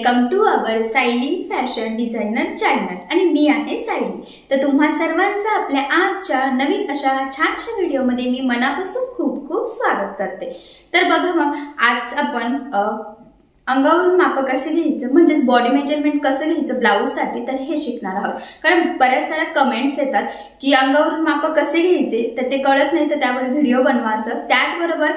Welcome to our Sayali fashion designer channel आणि मी आहे सायली। तर तुम्हा सर्वांचं आपल्या आजच्या नवीन अशा छानशा व्हिडिओमध्ये मी मनापासून खूप खूप स्वागत करते। तर बघा मग आज आपण अंगावरून माप कसे घ्यायचं म्हणजे बॉडी मेजरमेंट कसं घ्यायचं ब्लाउज साठी तर हे शिकणार आहोत। कारण बऱ्याच साऱ्या कमेंट्स येतात की अंगावरून माप कसे घ्यायचे तर ते कळत नाही तर त्यावर व्हिडिओ बनवा असं। त्याचबरोबर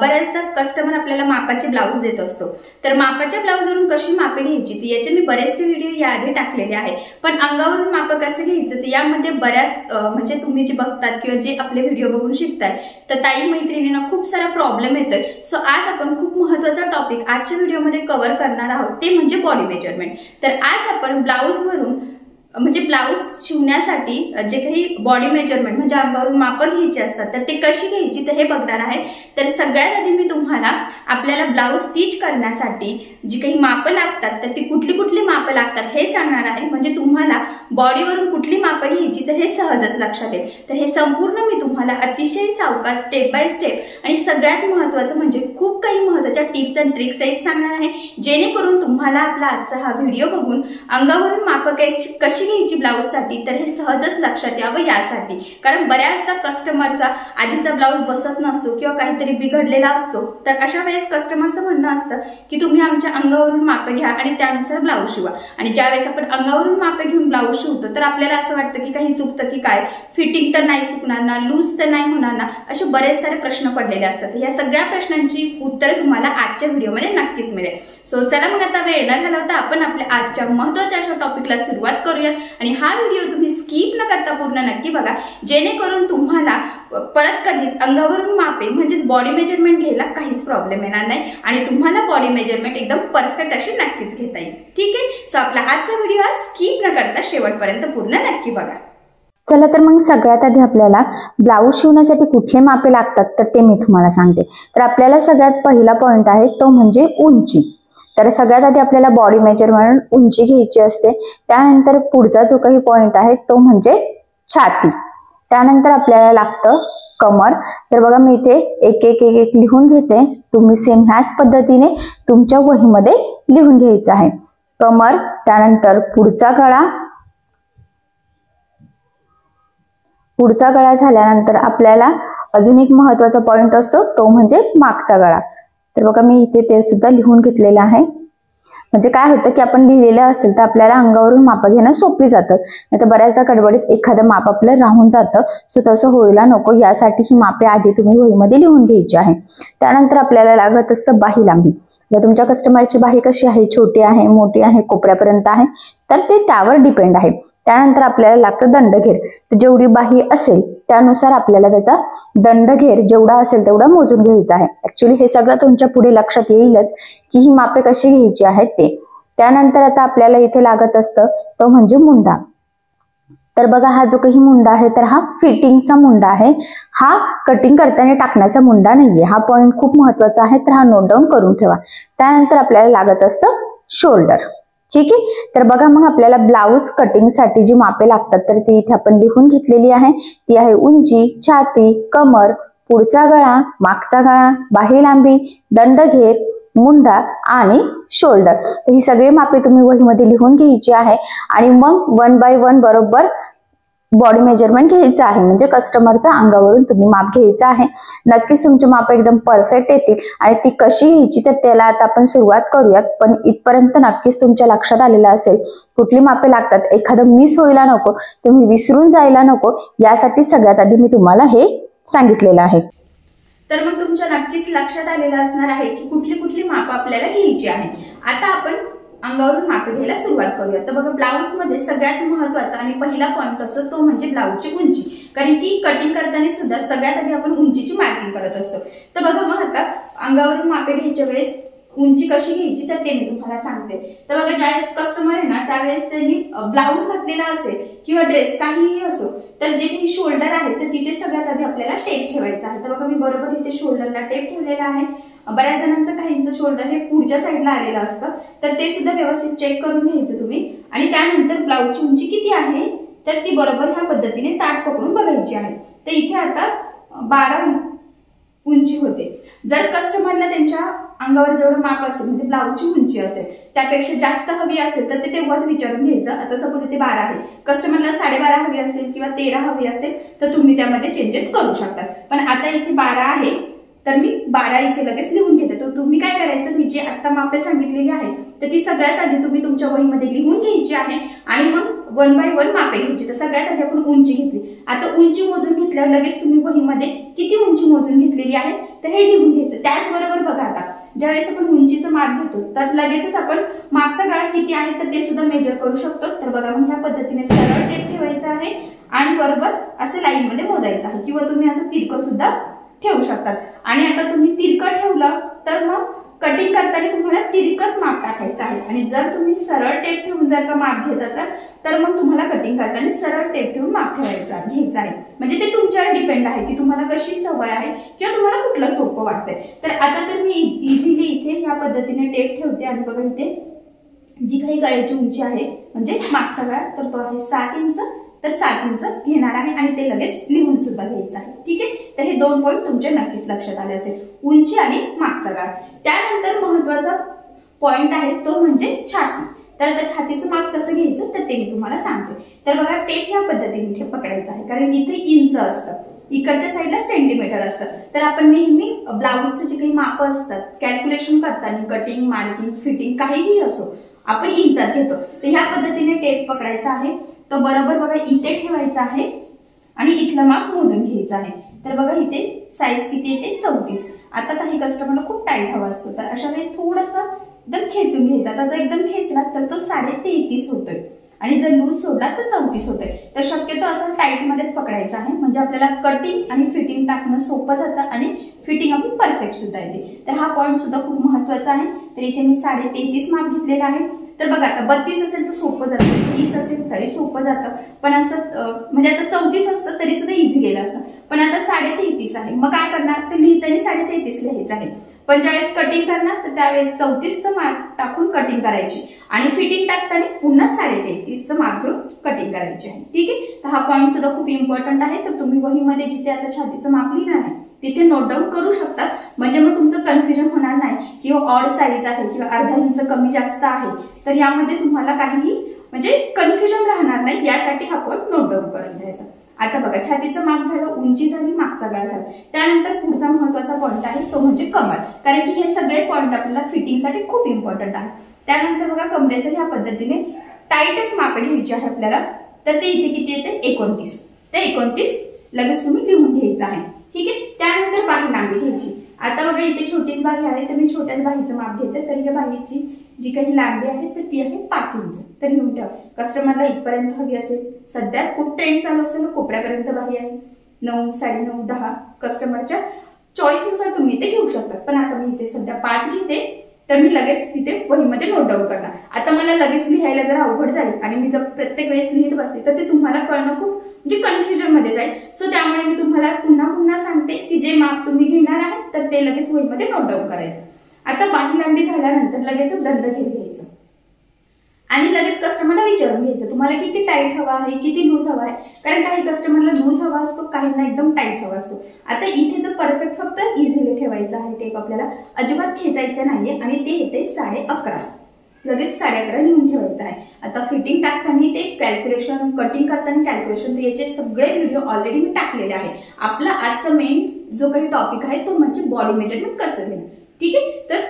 बऱ्याचदा कस्टमर आपल्याला मापाचे ब्लाउज देत असतो तर मापाच्या ब्लाउजवरून कशी मापे घ्यायची तर याचे मी बरेचसे व्हिडिओ याआधी टाकलेले आहे। पण अंगावरून माप कसे घ्यायचं तर यामध्ये बऱ्याच म्हणजे तुम्ही जे बघतात किंवा जे आपले व्हिडिओ बघून शिकताय तर ताई मैत्रिणींना खूप सारा प्रॉब्लेम येतोय। सो आज आपण खूप महत्त्वाचा टॉपिक आजच्या व्हिडिओ कव्हर करणार आहोत ते म्हणजे बॉडी मेजरमेंट। तर आज आपण ब्लाउज वरून म्हणजे ब्लाउज शिवण्यासाठी जे काही बॉडी मेजरमेंट म्हणजे अंगावरून माप घ्यायची असतात तर ते कशी घ्यायची तर हे बघणार आहे। तर सगळ्यात आधी मी तुम्हाला आपल्याला ब्लाउज स्टिच करण्यासाठी जी काही माप लागतात तर ती कुठली कुठली माप लागतात हे सांगणार आहे। म्हणजे तुम्हाला बॉडीवरून कुठली माप घ्यायची तर हे सहजच लक्षात येईल। तर हे संपूर्ण मी तुम्हाला अतिशय सावकाश स्टेप बाय स्टेप आणि सगळ्यात महत्त्वाचं म्हणजे खूप काही महत्त्वाच्या टिप्स अँड ट्रिक्स सहित सांगणार आहे जेणेकरून तुम्हाला आपला आजचा हा व्हिडिओ बघून अंगावरून माप कशी घ्यायची ब्लाउज साठी तर हे सहजच लक्षात यावं यासाठी। कारण बऱ्याचदा कस्टमरचा आधीचा ब्लाउज बसत नसतो किंवा काहीतरी बिघडलेला असतो तर अशा वेळेस कस्टमरचं म्हणणं असतं की तुम्ही आमच्या अंगावरून माप घ्या आणि त्यानुसार ब्लाउज शिवा। आणि ज्यावेळेस आपण अंगावरून माप घेऊन ब्लाउज शिवतो तर आपल्याला असं वाटतं की काही चुकतं की काय, फिटिंग तर नाही चुकणार ना, लूज तर नाही होणार ना, असे बरेच सारे प्रश्न पडलेले असतात। या सगळ्या प्रश्नांची उत्तर तुम्हाला आजच्या व्हिडिओमध्ये नक्कीच मिळेल। सो चला मग आता वेळ न घालवता आपण आपल्या आजच्या महत्त्वाच्या अशा टॉपिकला सुरुवात करूया आणि हा व्हिडिओ तुम्ही स्किप न करता पूर्ण नक्की बघा जेणेकरून तुम्हाला परत कधीच अंगावरून मापे म्हणजे बॉडी मेजरमेंट घ्यायला काहीच प्रॉब्लेम येणार नाही आणि तुम्हाला बॉडी मेजरमेंट एकदम परफेक्ट अशी नक्कीच घेता येईल। ठीक आहे, सो आपला आजचा व्हिडिओ स्किप न करता शेवटपर्यंत पूर्ण नक्की बघा। चला तर मग सगळ्यात आधी आपल्याला ब्लाउज शिवण्यासाठी कुठले मापे लागतात तर ते मी तुम्हाला सांगते। तर आपल्याला सगळ्यात पहिला पॉइंट आहे तो म्हणजे उंची। तर सगळ्यात आधी आपल्याला बॉडी मेजरमेंट उंची घ्यायची असते। त्यानंतर पुढचा जो काही पॉइंट आहे तो म्हणजे छाती। त्यानंतर आपल्याला लागतं कमर। तर बघा मी इथे एक एक एक एक लिहून घेते, तुम्ही सेम ह्याच पद्धतीने तुमच्या वहीमध्ये लिहून घ्यायचं आहे। कमर, त्यानंतर पुढचा गळा, पुढचा गळा झाल्यानंतर आपल्याला अजून एक महत्त्वाचा पॉइंट असतो तो म्हणजे मागचा गळा। तर बघा मी इथे ते सुद्धा लिहून घेतलेलं आहे। म्हणजे काय होतं की आपण लिहिलेलं असेल तर आपल्याला अंगावरून माप घेणं सोपी जातं, नाहीतर बऱ्याचदा गडबडीत एखादं माप आपलं राहून जातं। सो तसं व्हायला नको यासाठी ही मापे आधी तुम्ही वहीमध्ये लिहून घ्यायची आहे। त्यानंतर आपल्याला लागत असतं बाही लांबी। तुमच्या कस्टमरची बाही कशी आहे, छोटी आहे, मोठी आहे, कोपऱ्यापर्यंत आहे तर ते त्यावर डिपेंड आहे। त्यानंतर आपल्याला लागतं दंडघेर। तर जेवढी बाही असेल त्यानुसार आपल्याला त्याचा दंडघेर जेवढा असेल तेवढा मोजून घ्यायचा आहे। ऍक्च्युली हे सगळं तुमच्या पुढे लक्षात येईलच की ही मापे कशी घ्यायची आहेत ते। त्यानंतर आता आपल्याला इथे लागत असतं तो म्हणजे मुंडा। तर बघा हा जो काही मुंडा आहे तर हा फिटिंगचा मुंडा आहे, हा कटिंग करताना टाकण्याचा मुंडा नाहीये। हा पॉइंट खूप महत्त्वाचा आहे तर हा नोट डाऊन करून ठेवा। त्यानंतर आपल्याला लागत असतं शोल्डर। ठीक आहे, तर बघा मग आपल्याला ब्लाउज कटिंगसाठी जी मापे लागतात तर ती इथे आपण लिहून घेतलेली आहे। ती आहे उंची, छाती, कमर, पुढचा गळा, मागचा गळा, बाही लांबी, दंडघेर, मुंडा आणि शोल्डर। तर ही सगळी मापे तुम्ही वहीमध्ये लिहून घ्यायची आहे आणि मग 1 बाय 1 बरोबर बॉडी मेजरमेंट घ्यायचं आहे। म्हणजे कस्टमरचा अंगावरून तुम्ही माप घ्यायचं आहे। नक्कीच तुमची माप एकदम परफेक्ट येतील आणि ती कशी घ्यायची तर त्याला आता आपण सुरुवात करूयात। पण इथपर्यंत नक्कीच तुमच्या लक्षात आलेलं असेल कुठली मापे लागतात, एखादं मिस व्हायला नको, तुम्ही विसरून जायला नको यासाठी सगळ्यात आधी मी तुम्हाला हे सांगितलेलं आहे। तर मग तुमच्या नक्कीच लक्षात आलेलं असणार आहे की कुठली कुठली माप आपल्याला घ्यायची आहे। आता आपण अंगावरून माप घ्यायला सुरुवात करूया। तर बघा ब्लाउज मध्ये सगळ्यात महत्त्वाचा आणि पहिला पॉइंट असतो तो म्हणजे ब्लाउजची उंची। कारण की कटिंग करताना सुद्धा सगळ्यात आधी आपण उंचीची मार्किंग करत असतो। तर बघा मग आता अंगावरून मापे घ्यायच्या वेळेस उंची कशी घ्यायची तर ते मी तुम्हाला सांगते। तर बघा ज्यावेळेस कस्टमर आहे ना त्यावेळेस त्यांनी ब्लाउज घातलेला असेल किंवा ड्रेस काहीही असो तर जे काही शोल्डर आहे तर तिथे सगळ्यात आधी आपल्याला टेप ठेवायचा आहे। तर बघा मी बरोबर इथे शोल्डरला टेप ठेवलेला आहे। बऱ्याच जणांचं काहींचं शोल्डर हे पुढच्या साईडला आलेलं असतं तर ते सुद्धा व्यवस्थित चेक करून घ्यायचं तुम्ही। आणि त्यानंतर ब्लाउजची उंची किती आहे तर ती बरोबर ह्या पद्धतीने ताट पकडून बघायची आहे। तर इथे आता 12 उंची होते। जर कस्टमरला त्यांच्या अंगावर जेवढं माप असेल म्हणजे ब्लाऊजची उंची असेल त्यापेक्षा जास्त हवी असेल तर ते तेव्हाच विचारून घ्यायचं. आता सपोज इथे 12 आहे, कस्टमरला 12.5 हवी असेल किंवा 13 हवी असेल तर तुम्ही त्यामध्ये चेंजेस करू शकता. पण आता इथे 12 आहे तर मी 12 इथे लगेच लिहून घेते. तर तुम्ही काय करायचं, मी जी आता मापे सांगितलेली आहे तर ती सगळ्यात आधी तुम्ही तुमच्या वहीमध्ये लिहून घ्यायची आहे आणि मग 1 बाय 1 मापे घ्यायची. तर सगळ्यात आधी आपण उंची घेतली. आता उंची मोजून घेतल्यावर लगेच तुम्ही वहीमध्ये किती उंची मोजून घेतलेली आहे तर हे लिहून घ्यायचं. त्याचबरोबर बघा, आता ज्यावेळेस आपण उंचीचं माप घेतो तर लगेचच आपण मागचा गळा किती आहे तर ते सुद्धा मेजर करू शकतो. तर बघा, मग ह्या पद्धतीने सरळ टेप ठेवायचा आहे आणि बरोबर असं लाईन मध्ये मोजायचं आहे किंवा तुम्ही असं तिरकं सुद्धा ठेवू शकतात. आणि आता तुम्ही तिरकं ठेवलं तर मग कटिंग करताना तुम्हाला तिरकंच माप टाकायचं आहे. आणि जर तुम्ही सरळ टेप ठेवून जर का माप घेत असाल तर मग तुम्हाला कटिंग करताना सरळ टेप ठेवून माप घ्यायचं आहे. म्हणजे ते तुमच्यावर डिपेंड आहे की तुम्हाला कशी सवय आहे किंवा तुम्हाला कुठलं सोपं वाटतंय. तर आता तर मी इझिली इथे या पद्धतीने टेप ठेवते आणि बघा इथे जी काही गळ्याची उंची आहे म्हणजे मागचा गळा तर तो आहे 7 इंच. तर 7 इंच घेणार आहे आणि ते लगेच लिहून सुद्धा घ्यायचं आहे. ठीक आहे, तर हे 2 पॉईंट तुमच्या नक्कीच लक्षात आले असेल, उंची आणि मागचा गळा. त्यानंतर महत्वाचा पॉईंट आहे तो म्हणजे छाती. तर आता छातीचं माप कसं घ्यायचं तर ते मी तुम्हाला सांगते. तर बघा, टेप ह्या पद्धतीने पकडायचं आहे कारण इथे इंच असतं, इकडच्या साईडला सेंटीमीटर असतं. तर आपण नेहमी ब्लाऊजचं जे काही माप असतात कॅल्क्युलेशन करताना कटिंग, मार्किंग, फिटिंग काहीही असो आपण इंचात घेतो. तर ह्या पद्धतीने टेप पकडायचा आहे. तो बरोबर बघा इथे ठेवायचा आहे आणि इथलं माप मोजून घ्यायचं आहे. तर बघा इथे साईज किती येते 34. आता काही कस्टमरला खूप टाईट हवा असतो तर अशा वेळेस थोडासा एकदम खेचून घ्यायचा. आता जर एकदम खेचला तर तो 33.5 होतोय आणि जर लूज सोडला तर 34 होतोय. तर शक्यतो असं टाईट मध्येच पकडायचं आहे म्हणजे आपल्याला कटिंग आणि फिटिंग टाकणं सोपं जातं आणि फिटिंग आपली परफेक्ट सुद्धा येते. तर हा पॉईंट सुद्धा खूप महत्वाचा आहे. तर इथे मी 33.5 माप घेतलेला आहे. तर बघा, आता 32 असेल तर सोपं जातं, 30 असेल तरी सोपं जातं, पण असं म्हणजे आता 34 असतं तरी सुद्धा इझी गेलं असतं. पण आता 33.5 आहे, मग काय करणार तर लिहिताना 33.5 लिहायचं आहे. पण ज्यावेळेस कटिंग करणार तर त्यावेळेस 34चं माप टाकून कटिंग करायची आणि फिटिंग टाकताना पुन्हा 33.5चं माप घेऊन कटिंग करायची आहे. ठीक आहे, तर हा पॉईंट सुद्धा खूप इम्पॉर्टंट आहे. तर तुम्ही वहीमध्ये जिथे आता छातीचं माप लिहिणार आहे तिथे नोट डाऊन करू शकता म्हणजे मग तुमचं कन्फ्युजन होणार नाही किंवा ऑड साईज आहे किंवा अर्धा इंच कमी जास्त आहे तर यामध्ये तुम्हाला काहीही म्हणजे कन्फ्युजन राहणार नाही. यासाठी हा पॉईंट नोट डाऊन करून घ्यायचा. आता बघा, छातीचं माप झालं, उंची झाली, मागचा गळा झाला. त्यानंतर पुढचा महत्वाचा पॉईंट आहे तो म्हणजे कमर, कारण की हे सगळे पॉईंट आपल्याला फिटिंगसाठी खूप इम्पॉर्टंट आहे. त्यानंतर बघा, कमरेचं ह्या पद्धतीने टाईटच माप घ्यायची आहे आपल्याला. तर ते इथे किती येते 29. ते 29 लगेच तुम्ही लिहून घ्यायचं आहे. ठीक आहे, त्यानंतर बाही लांबी घ्यायची. आता बघा इथे छोटीच बाही आहे तर मी छोट्याच बाहीचं माप घेते. तर या बाहीची जी काही लांबी आहे तर ती आहे 5 इंच. तर लिहून ठेवा. कस्टमरला इथपर्यंत हवी असेल, सध्या खूप ट्रेंड चालू असेल कोपऱ्यापर्यंत बाही आहे, 9, 9.5, 10 कस्टमरच्या चॉईसनुसार तुम्ही ते घेऊ शकता. पण आता मी इथे सध्या 5 घेते तर मी लगेच तिथे वहीमध्ये नोट डाऊन करणार. आता मला लगेच लिहायला जर अवघड जाईल आणि मी जर प्रत्येक वेळेस लिहित बसले तर ते तुम्हाला कळणं खूप म्हणजे कन्फ्युजन मध्ये जाईल. सो त्यामुळे मी तुम्हाला पुन्हा सांगते की जे माप तुम्ही घेणार आहात तर ते लगेच वहीमध्ये नोट डाऊन करायचं. आता बाही लांबी झाल्यानंतर लगेच दंडघेर घ्यायचं आणि लगेच कस्टमरला विचारून घ्यायचं तुम्हाला किती टाईट हवा आहे, किती लूज हवा आहे. कारण काही कस्टमरला लूज हवा असतो, काहींना एकदम टाईट हवा असतो. आता इथे जर परफेक्ट फक्त इझिली ठेवायचं आहे टेप, आपल्याला अजिबात खेचायचं नाहीये आणि ते येते 11.5. लगेच 11.5 लिहून ठेवायचं आहे. आता फिटिंग टाकताना ते कॅल्क्युलेशन, कटिंग करताना कॅल्क्युलेशन, तर याचे सगळे व्हिडिओ ऑलरेडी मी टाकलेले आहे. आपला आजचा मेन जो काही टॉपिक आहे तो म्हणजे बॉडी मेजरमेंट कसं घेणं. ठीक आहे, तर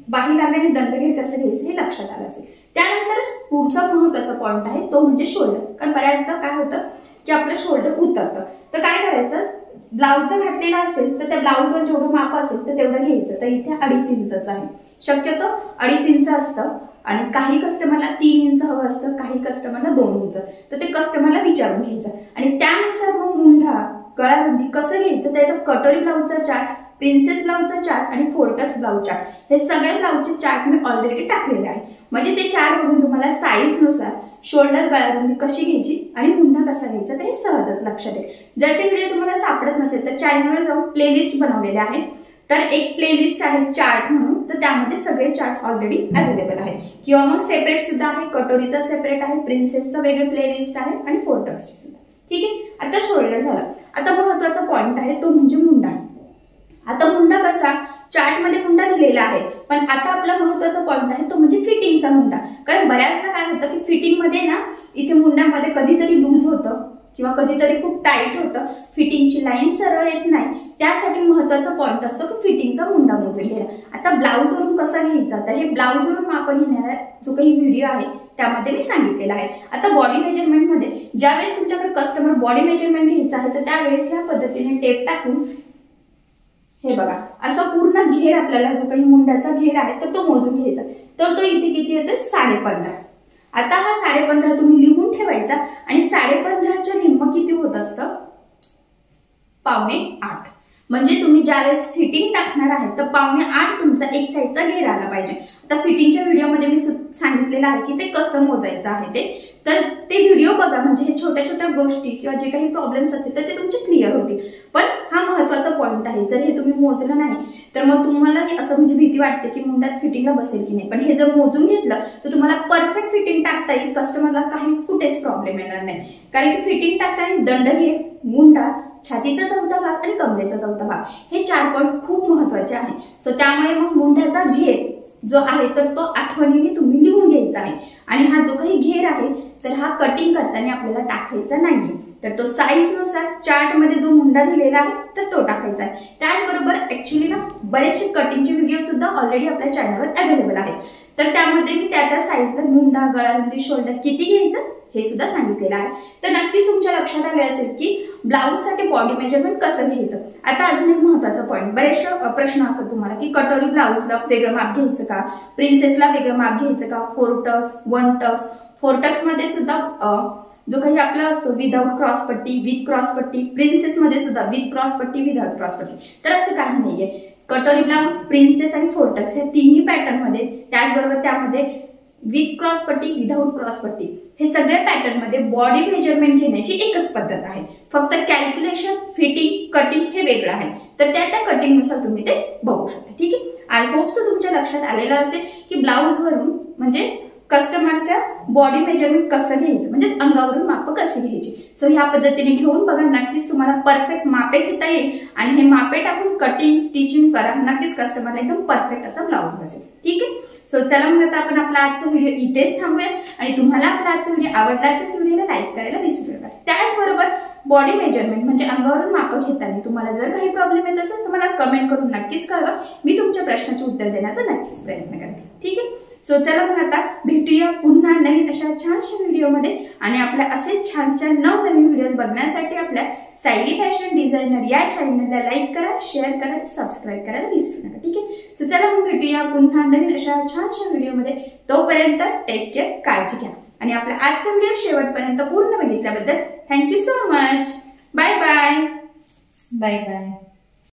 बाही लांबी आणि दंडघेर कसं घ्यायचं हे लक्षात आलं असेल. त्यानंतर पुढचा महत्वाचा पॉईंट आहे तो म्हणजे शोल्डर. कारण बऱ्याचदा काय होतं की आपलं शोल्डर उतरतं. तर काय करायचं, ब्लाऊजचं घातलेला असेल तर त्या ब्लाऊजवर जेवढं माप असेल तर तेवढं घ्यायचं. तर इथे 2.5 इंचच आहे, शक्यतो 2.5 इंच असतं आणि काही कस्टमरला 3 इंच हवं असतं, काही कस्टमरला 2 इंच. तर ते कस्टमरला विचारून घ्यायचं आणि त्यानुसार मग मुंढा, गळाबंदी कसं घ्यायचं त्याचा कटोरी ब्लाऊजचा चार्ट, प्रिन्सेस ब्लाऊजचा चार्ट आणि फोर्टक्स ब्लाऊज चार्ट हे सगळे ब्लाऊजचे चार्ट मी ऑलरेडी टाकलेले आहे. म्हणजे ते चार्ट बघून तुम्हाला साईज नुसार शोल्डर, गळाबंदी कशी घ्यायची आणि मुंढा कसा घ्यायचा ते सहजच लक्षात येईल. जर ते व्हिडिओ तुम्हाला सापडत नसेल तर चॅनलवर जाऊन प्लेलिस्ट बनवलेले आहे. तर एक प्लेलिस्ट आहे चार्ट म्हणून, तर त्यामध्ये सगळे चार्ट ऑलरेडी अवेलेबल आहे. किंवा मग सेपरेट सुद्धा आहे, कटोरीचा सेपरेट आहे, प्रिन्सेसचा वेगळी प्लेलिस्ट आहे आणि फोर्टक्सची सुद्धा. ठीक आहे, आता शोल्डर झाला. आता महत्वाचा पॉईंट आहे तो म्हणजे मुंडा. आता मुंडा कसा चार्ट मध्ये मुंडा दिलेला आहे, पण आता आपला महत्वाचा पॉईंट आहे तो म्हणजे फिटिंगचा मुंडा. कारण बऱ्याचदा काय होतं की फिटिंग मध्ये ना इथे मुंड्यामध्ये कधीतरी लूज होतं किंवा कधीतरी खूप टाईट होतं, फिटिंगची लाईन सरळ येत नाही. त्यासाठी महत्वाचा पॉईंट असतो की फिटिंगचा मुंडा मोजून घेणं. आता ब्लाऊजवरून कसा घ्यायचा, तर हे ब्लाऊजवरून माप घेणारा जो काही व्हिडिओ आहे त्यामध्ये मी सांगितलेला आहे. आता बॉडी मेजरमेंट मध्ये ज्यावेळेस तुमच्याकडे कस्टमर बॉडी मेजरमेंट घ्यायचा आहे तर त्यावेळेस या पद्धतीने टेप टाकून हे बघा असं पूर्ण घेर, आपल्याला जो काही मुंड्याचा घेर आहे तर तो मोजून घ्यायचा. तर तो इथे किती येतोय 15.5. आता हा 15.5 तुम्ही लिहून ठेवायचा आणि 15.5च्या निम्म किती होत असतं 7.25. म्हणजे तुम्ही ज्यावेळेस फिटिंग टाकणार आहे तर 7.25 तुमचा एक साईडचा घेर आला पाहिजे. आता फिटिंगच्या व्हिडिओमध्ये मी सांगितलेलं आहे की ते कसं मोजायचं आहे तर ते व्हिडिओ बघा, म्हणजे हे छोट्या छोट्या गोष्टी किंवा जे काही प्रॉब्लेम्स असतील तर ते तुमचे क्लिअर होतील. पण हा महत्वाचा पॉईंट आहे, जर हे तुम्ही मोजलं नाही तर मग तुम्हाला असं म्हणजे भीती वाटते की मुंड्यात फिटिंगला बसेल की नाही. पण हे जर मोजून घेतलं तर तुम्हाला परफेक्ट फिटिंग टाकता येईल, कस्टमरला काहीच कुठेच प्रॉब्लेम येणार नाही. कारण की फिटिंग टाकताना दंडघेर, मुंडा, छातीचा चौथा भाग आणि कमरेचा चौथा भाग हे 4 पॉईंट खूप महत्वाचे आहे. सो त्यामुळे मग मुंड्याचा घेर जो आहे तर तो आठवणीने तुम्ही लिहून घ्यायचा आहे. आणि हा जो काही घेर आहे तर हा कटिंग करताना आपल्याला टाकायचा नाहीये, तर तो साईज नुसार चार्ट मध्ये जो मुंडा दिलेला आहे तर तो टाकायचा आहे. त्याचबरोबर ऍक्च्युली ना बरेचसे कटिंगचे व्हिडिओ सुद्धा ऑलरेडी आपल्या चॅनलवर अवेलेबल आहेत, तर त्यामध्ये मी त्या साईजला मुंडा, गळारुंदी, शोल्डर किती घ्यायचं हे सुद्धा सांगितलेलं आहे. तर नक्कीच तुमच्या लक्षात आले असेल की ब्लाऊज साठी बॉडी मेजरमेंट कसं घ्यायचं. आता अजून एक महत्वाचा पॉईंट, बरेचसे प्रश्न असतात तुम्हाला की कटोरी ब्लाऊजला वेगळं माप घ्यायचं का, प्रिन्सेसला वेगळं माप घ्यायचं का, 4 टक्स, 1 टक्स. 4 टक्स मध्ये सुद्धा जो काही आपला असतो विदाउट क्रॉस पट्टी, विथ क्रॉस पट्टी, प्रिन्सेस मध्ये सुद्धा विथ क्रॉस पट्टी, विदाउट क्रॉस पट्टी. तर असं काही नाहीये. कटोरी ब्लाऊज, प्रिन्सेस आणि 4 टक्स हे तिन्ही पॅटर्न मध्ये, त्याचबरोबर त्यामध्ये विथ क्रॉस पट्टी, विदाउट क्रॉस पट्टी हे सगळ्या पॅटर्न मध्ये बॉडी मेजरमेंट घेण्याची एकच पद्धत आहे. फक्त कॅल्क्युलेशन, फिटिंग, कटिंग हे वेगळं आहे. तर त्या कटिंगनुसार तुम्ही ते बघू शकता. ठीक आहे. आय होप सो तुमच्या लक्षात आलेलं असेल की ब्लाऊज वरून म्हणजे कस्टमरच्या बॉडी मेजरमेंट कसं घ्यायचं, म्हणजे अंगावरून माप कशी घ्यायची. सो ह्या पद्धतीने घेऊन बघा, नक्कीच तुम्हाला परफेक्ट मापे घेता येईल आणि हे मापे टाकून कटिंग, स्टिचिंग करा, नक्कीच कस्टमरला एकदम परफेक्ट असा ब्लाऊज बसेल. ठीक आहे. सो चला मग आता आपण आपला आजचा व्हिडिओ इथेच थांबूया. आणि तुम्हाला आपला आजचा व्हिडिओ आवडला असेल तर व्हिडिओला लाईक करायला विसरू नका. त्याचबरोबर बॉडी मेजरमेंट म्हणजे अंगावरून माप घेताना तुम्हाला जर काही प्रॉब्लेम येत असेल तर मला कमेंट करून नक्कीच कळवा. मी तुमच्या प्रश्नाचे उत्तर देण्याचा नक्कीच प्रयत्न करेन. ठीक आहे. सो चला मग आता भेटूया पुन्हा नवीन अशा छानशा व्हिडिओमध्ये. आणि आपल्या असे छान छान नवनवीन व्हिडिओज बघण्यासाठी आपल्या सायली फॅशन डिझायनर या चॅनलला लाईक करा, शेअर करा, सबस्क्राईब करायला विसरू नका. ठीक आहे. सो चला मग भेटूया पुन्हा नवीन अशा छानशा व्हिडिओमध्ये. तोपर्यंत टेक केअर, काळजी घ्या. आणि आपला आजचा व्हिडिओ शेवटपर्यंत पूर्ण बघितल्याबद्दल thank you so much. Bye bye. Bye bye.